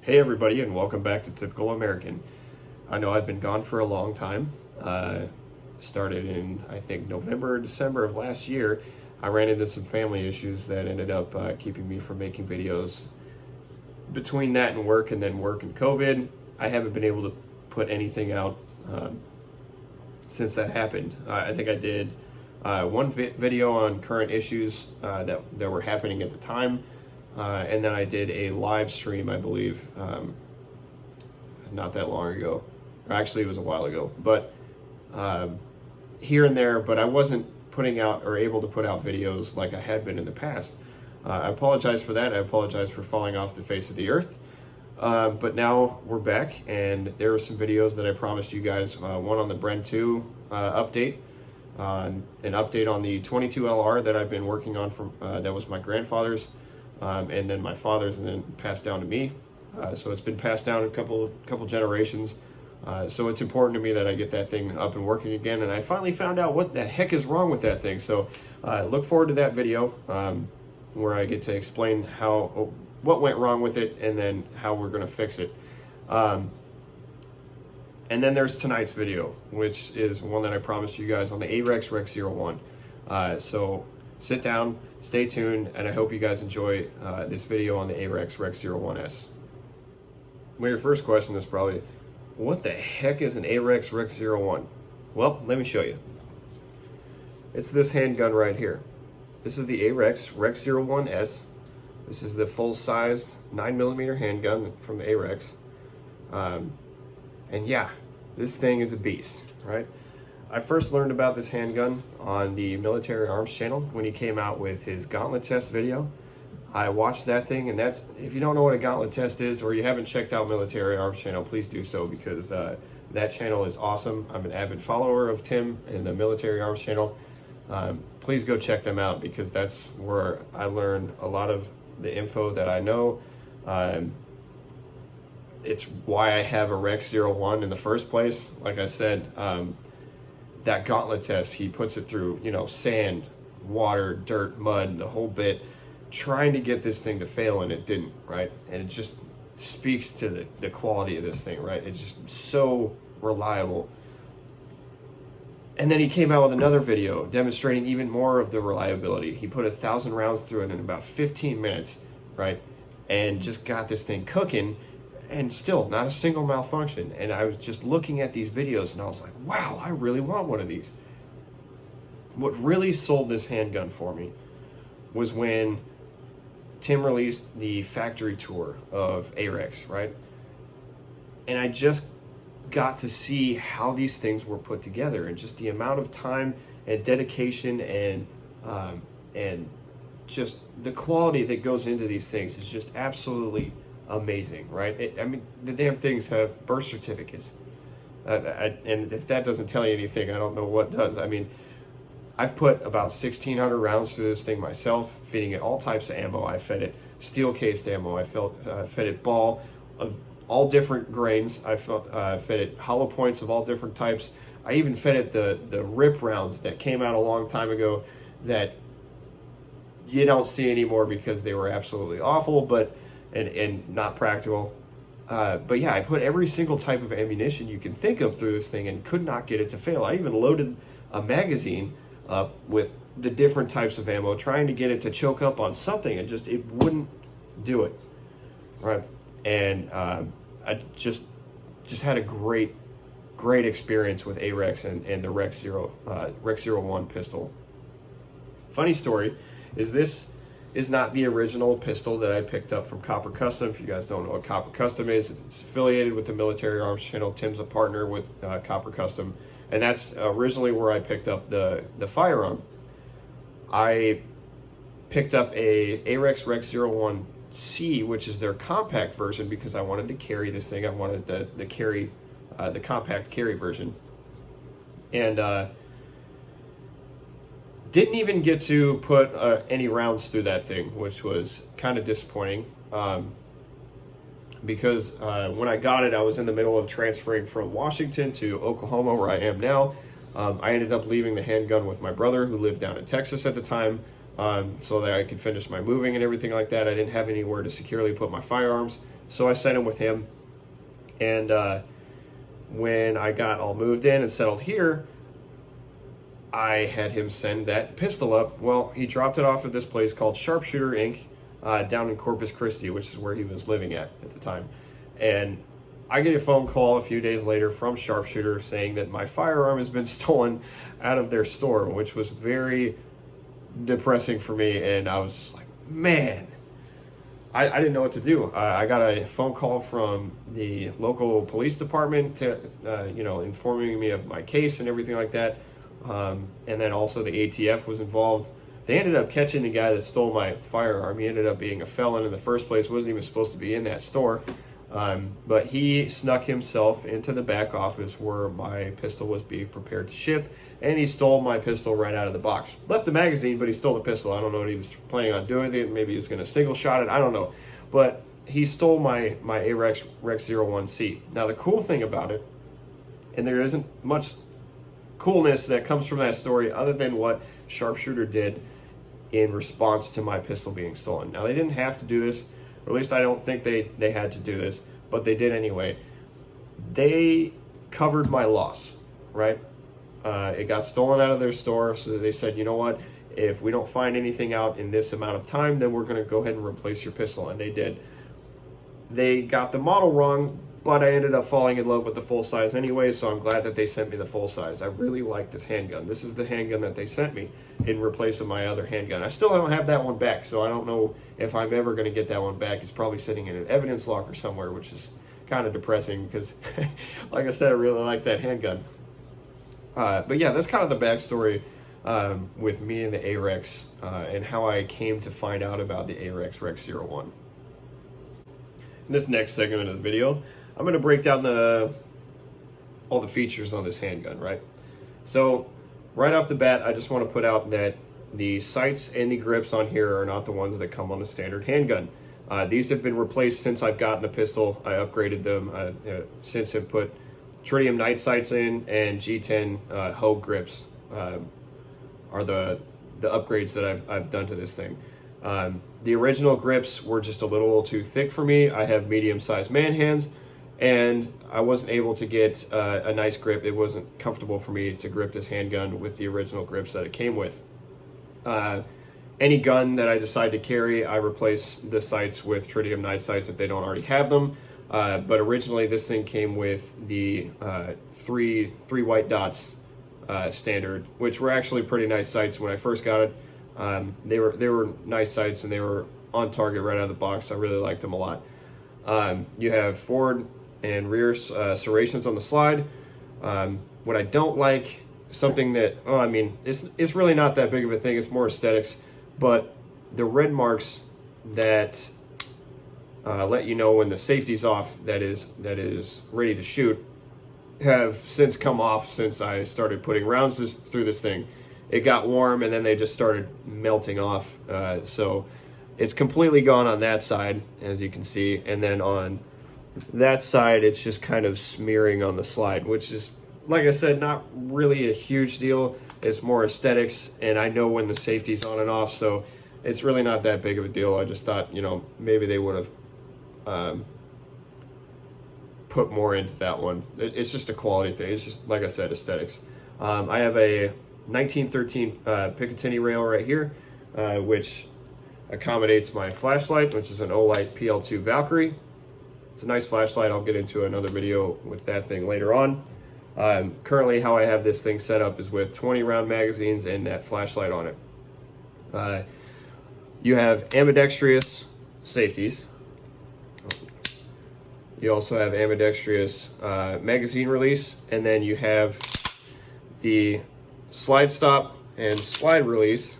Hey everybody, and welcome back to Typical American. I know I've been gone for a long time. Started in, I think, November or December of last year. I ran into some family issues that ended up keeping me from making videos. Between that and work, and then work and COVID, I haven't been able to put anything out since that happened. I think I did one video on current issues that were happening at the time. And then I did a live stream, I believe, not that long ago. Actually, it was a while ago. But here and there, but I wasn't putting out or able to put out videos like I had been in the past. I apologize for that. I apologize for falling off the face of the earth. But now we're back, and there are some videos that I promised you guys. One on the Bren 2 update, an update on the 22LR that I've been working on from that was my grandfather's. And then my father's, and then passed down to me. So it's been passed down a couple generations. So it's important to me that I get that thing up and working again. And I finally found out what the heck is wrong with that thing. So look forward to that video where I get to explain what went wrong with it, and then how we're going to fix it. And then there's tonight's video, which is one that I promised you guys on the Arex Rex01. So sit down, stay tuned, and I hope you guys enjoy this video on the Arex Rex01S. Well, your first question is probably, what the heck is an Arex Rex01? Well, let me show you. It's this handgun right here. This is the Arex Rex01S. This is the full-sized 9mm handgun from Arex. And yeah, this thing is a beast, right? I first learned about this handgun on the Military Arms channel when he came out with his gauntlet test video. I watched that thing, and that's, if you don't know what a gauntlet test is, or you haven't checked out Military Arms channel, please do so, because that channel is awesome. I'm an avid follower of Tim and the Military Arms channel. Please go check them out, because that's where I learned a lot of the info that I know. It's why I have a Rex01 in the first place. Like I said, that gauntlet test, he puts it through, sand, water, dirt, mud, the whole bit, trying to get this thing to fail, and it didn't, right? And it just speaks to the quality of this thing, right? It's just so reliable. And then he came out with another video demonstrating even more of the reliability. He put 1,000 rounds through it in about 15 minutes, right? And just got this thing cooking, and still not a single malfunction. And I was just looking at these videos, and I was like, wow, I really want one of these. What really sold this handgun for me was when Tim released the factory tour of Arex, right? And I just got to see how these things were put together, and just the amount of time and dedication and just the quality that goes into these things is just absolutely amazing, right? I mean, the damn things have birth certificates, and if that doesn't tell you anything, I don't know what does. I mean, I've put about 1,600 rounds through this thing myself, feeding it all types of ammo. I fed it steel cased ammo. I fed it ball of all different grains. I fed it hollow points of all different types. I even fed it the rip rounds that came out a long time ago that you don't see anymore because they were absolutely awful, and not practical. But yeah, I put every single type of ammunition you can think of through this thing and could not get it to fail. I even loaded a magazine up with the different types of ammo, trying to get it to choke up on something, and it wouldn't do it, right? And I just had a great experience with Arex and the Rex01 pistol. Funny story is, this is not the original pistol that I picked up from Copper Custom. If you guys don't know what Copper Custom is, it's affiliated with the Military Arms channel. Tim's a partner with Copper Custom, and that's originally where I picked up the firearm. I picked up a Arex Rex01C, which is their compact version, because I wanted to carry this thing. I wanted the compact carry version, and didn't even get to put any rounds through that thing, which was kind of disappointing, because when I got it, I was in the middle of transferring from Washington to Oklahoma, where I am now. I ended up leaving the handgun with my brother, who lived down in Texas at the time, so that I could finish my moving and everything like that. I didn't have anywhere to securely put my firearms. So I sent him with him. And when I got all moved in and settled here, I had him send that pistol up. Well, he dropped it off at this place called Sharpshooter Inc. Down in Corpus Christi, which is where he was living at the time. And I get a phone call a few days later from Sharpshooter saying that my firearm has been stolen out of their store, which was very depressing for me. And I was just like, man, I didn't know what to do. I got a phone call from the local police department to, informing me of my case and everything like that. And then also the ATF was involved. They ended up catching the guy that stole my firearm. He ended up being a felon in the first place, wasn't even supposed to be in that store. But he snuck himself into the back office where my pistol was being prepared to ship, and he stole my pistol right out of the box. Left the magazine, but he stole the pistol. I don't know what he was planning on doing with it. Maybe he was going to single shot it. I don't know. But he stole my Arex Rex01C. Now, the cool thing about it, and there isn't much coolness that comes from that story other than what Sharpshooter did in response to my pistol being stolen. Now, they didn't have to do this, or at least I don't think they had to do this, but they did anyway. They covered my loss, right? It got stolen out of their store, so they said, you know what, if we don't find anything out in this amount of time, then we're going to go ahead and replace your pistol, and they did. They got the model wrong, but I ended up falling in love with the full size anyway, so I'm glad that they sent me the full size. I really like this handgun. This is the handgun that they sent me in replace of my other handgun. I still don't have that one back, so I don't know if I'm ever going to get that one back. It's probably sitting in an evidence locker somewhere, which is kind of depressing because, like I said, I really like that handgun. But yeah, that's kind of the backstory with me and the Arex and how I came to find out about the Arex Rex01. In this next segment of the video, I'm going to break down all the features on this handgun, right? So right off the bat, I just want to put out that the sights and the grips on here are not the ones that come on the standard handgun. These have been replaced since I've gotten the pistol. I upgraded them since have put tritium night sights in, and G10 Hogue grips are the upgrades that I've done to this thing. The original grips were just a little too thick for me. I have medium-sized man hands, and I wasn't able to get a nice grip. It wasn't comfortable for me to grip this handgun with the original grips that it came with. Any gun that I decide to carry, I replace the sights with tritium night sights if they don't already have them. But originally this thing came with the three white dots standard, which were actually pretty nice sights when I first got it. They were nice sights and they were on target right out of the box. I really liked them a lot. You have forward and rear serrations on the slide. What I don't like, something that, it's really not that big of a thing, it's more aesthetics, but the red marks that let you know when the safety's off, that is ready to shoot, have since come off since I started putting rounds through this thing. It got warm and then they just started melting off. So it's completely gone on that side, as you can see. And then on that side, it's just kind of smearing on the slide, which is, like I said, not really a huge deal. It's more aesthetics, and I know when the safety's on and off, so it's really not that big of a deal. I just thought, maybe they would have put more into that one. It's just a quality thing. It's just, like I said, aesthetics. I have a 1913 Picatinny rail right here, which accommodates my flashlight, which is an Olight PL2 Valkyrie. It's a nice flashlight. I'll get into another video with that thing later on. Currently, how I have this thing set up is with 20 round magazines and that flashlight on it. You have ambidextrous safeties. You also have ambidextrous magazine release, and then you have the slide stop and slide release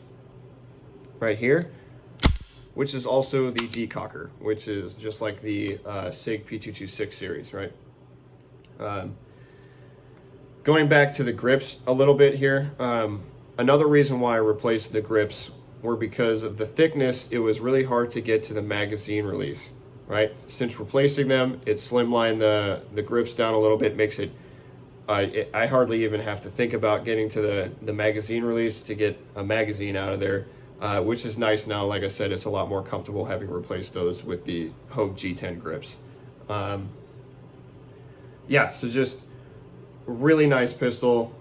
right here, which is also the decocker, which is just like the SIG P226 series, right? Going back to the grips a little bit here, another reason why I replaced the grips were because of the thickness. It was really hard to get to the magazine release, right? Since replacing them, it slimlined the grips down a little bit, makes it, I hardly even have to think about getting to the magazine release to get a magazine out of there. which is nice now. Like I said, it's a lot more comfortable having replaced those with the Hogue G10 grips. Yeah, so just really nice pistol.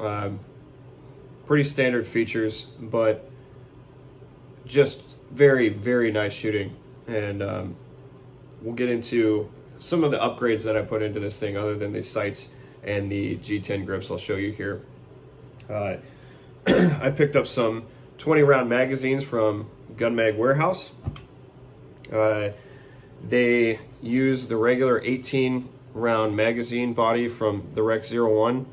Pretty standard features, but just very, very nice shooting. And we'll get into some of the upgrades that I put into this thing other than the sights and the G10 grips I'll show you here. I picked up some 20 round magazines from Gun Mag Warehouse. They use the regular 18 round magazine body from the Rex01,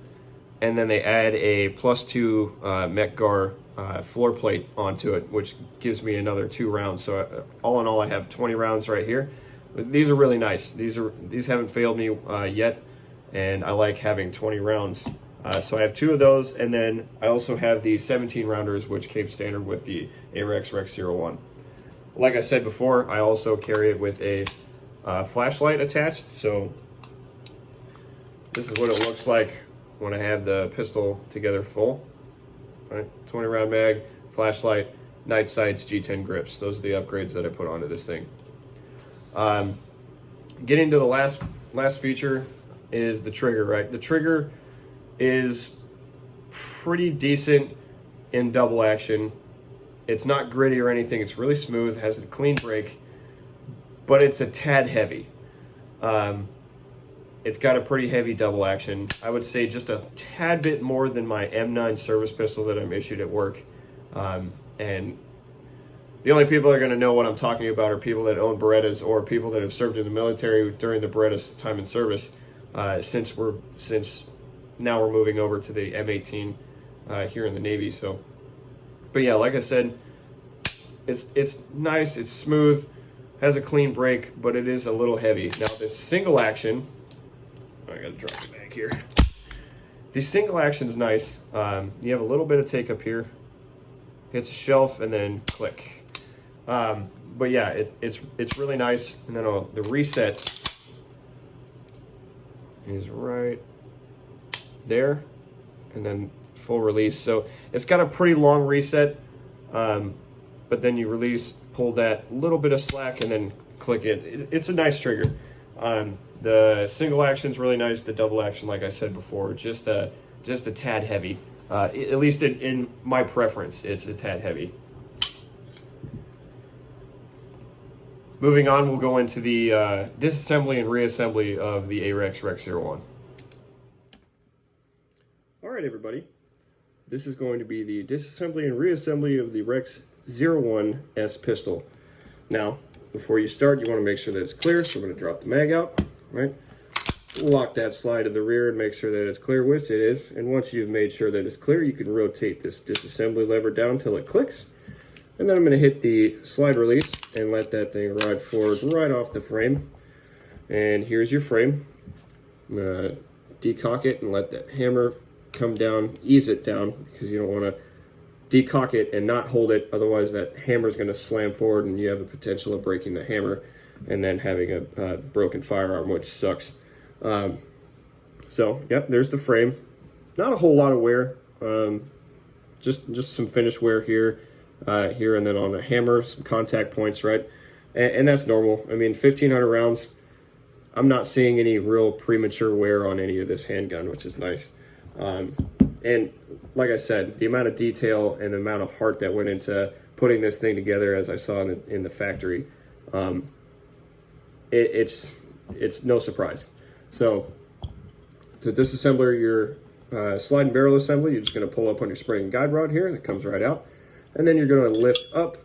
and then they add a +2 Mech-Gar floor plate onto it, which gives me another 2 rounds. So all in all, I have 20 rounds right here. These are really nice. These haven't failed me yet, and I like having 20 rounds. So I have 2 of those, and then I also have the 17 rounders, which came standard with the Arex Rex01. Like I said before, I also carry it with a flashlight attached. So this is what it looks like when I have the pistol together full. Right, 20 round mag, flashlight, night sights, G10 grips. Those are the upgrades that I put onto this thing. Getting to the last feature is the trigger, right? The trigger is pretty decent in double action. It's not gritty or anything. It's really smooth, has a clean break, but it's a tad heavy. It's got a pretty heavy double action. I would say just a tad bit more than my M9 service pistol that I'm issued at work. And the only people that are going to know what I'm talking about are people that own Berettas or people that have served in the military during the Beretta's time in service. Since now we're moving over to the M18 here in the Navy. So, but yeah, like I said, it's nice, it's smooth, has a clean break, but it is a little heavy. Now this single action, I gotta drop the bag here. The single action's nice. You have a little bit of take up here, hits a shelf, and then click. But yeah, it's really nice. And then the reset is right there, and then full release. So it's got a pretty long reset, but then you release, pull that little bit of slack, and then click it. It's a nice trigger. The single action is really nice. The double action, like I said before, just a tad heavy. At least in my preference, it's a tad heavy. Moving on, we'll go into the disassembly and reassembly of the Arex Rex01. All right, everybody. This is going to be the disassembly and reassembly of the Rex01 S pistol. Now, before you start, you want to make sure that it's clear, so I'm going to drop the mag out, right? Lock that slide to the rear and make sure that it's clear, which it is. And once you've made sure that it's clear, you can rotate this disassembly lever down till it clicks. And then I'm going to hit the slide release and let that thing ride forward right off the frame. And here's your frame. I'm going to decock it and let that hammer come down, ease it down, because you don't want to decock it and not hold it. Otherwise, that hammer is going to slam forward and you have a potential of breaking the hammer and then having a broken firearm, which sucks. So, yep, there's the frame. Not a whole lot of wear. Just some finish wear here. And then on the hammer, some contact points, right? And that's normal. I mean, 1,500 rounds, I'm not seeing any real premature wear on any of this handgun, which is nice. And like I said, the amount of detail and the amount of heart that went into putting this thing together, as I saw in the factory, it's no surprise. So to disassemble your slide and barrel assembly, you're just going to pull up on your spring guide rod here, and it comes right out. And then you're going to lift up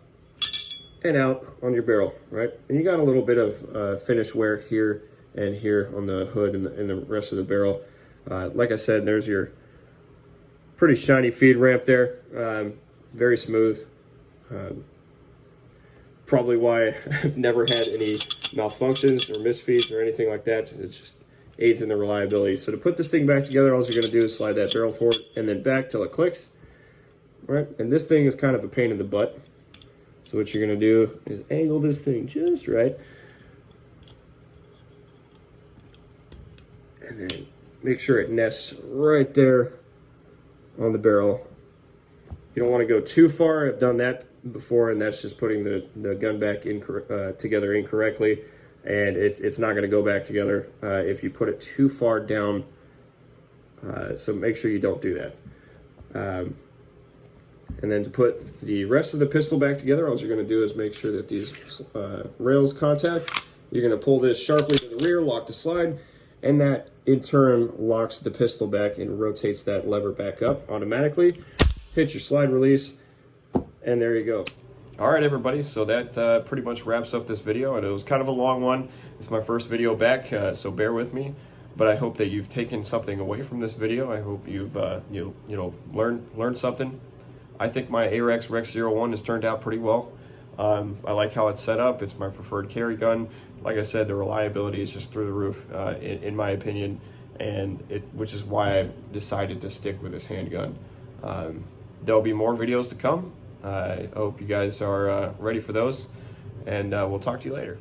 and out on your barrel, right? And you got a little bit of finish wear here and here on the hood and the rest of the barrel. Like I said, there's your pretty shiny feed ramp there. Very smooth. Probably why I've never had any malfunctions or misfeeds or anything like that. It just aids in the reliability. So to put this thing back together, all you're going to do is slide that barrel forward and then back till it clicks. Right, and this thing is kind of a pain in the butt. So what you're going to do is angle this thing just right. And then make sure it nests right there on the barrel. You don't want to go too far. I've done that before, and that's just putting the gun back together incorrectly, and it's not going to go back together if you put it too far down. So make sure you don't do that. And then to put the rest of the pistol back together, all you're going to do is make sure that these rails contact. You're going to pull this sharply to the rear, lock the slide, and that in turn locks the pistol back and rotates that lever back up automatically. Hit your slide release, and there you go. All right, everybody, so that pretty much wraps up this video, and it was kind of a long one. It's my first video back, so bear with me. But I hope that you've taken something away from this video. I hope you've learned something. I think my Arex Rex01 has turned out pretty well. I like how it's set up. It's my preferred carry gun. Like I said, the reliability is just through the roof, in my opinion, and which is why I've decided to stick with this handgun. There'll be more videos to come. I hope you guys are ready for those, and we'll talk to you later.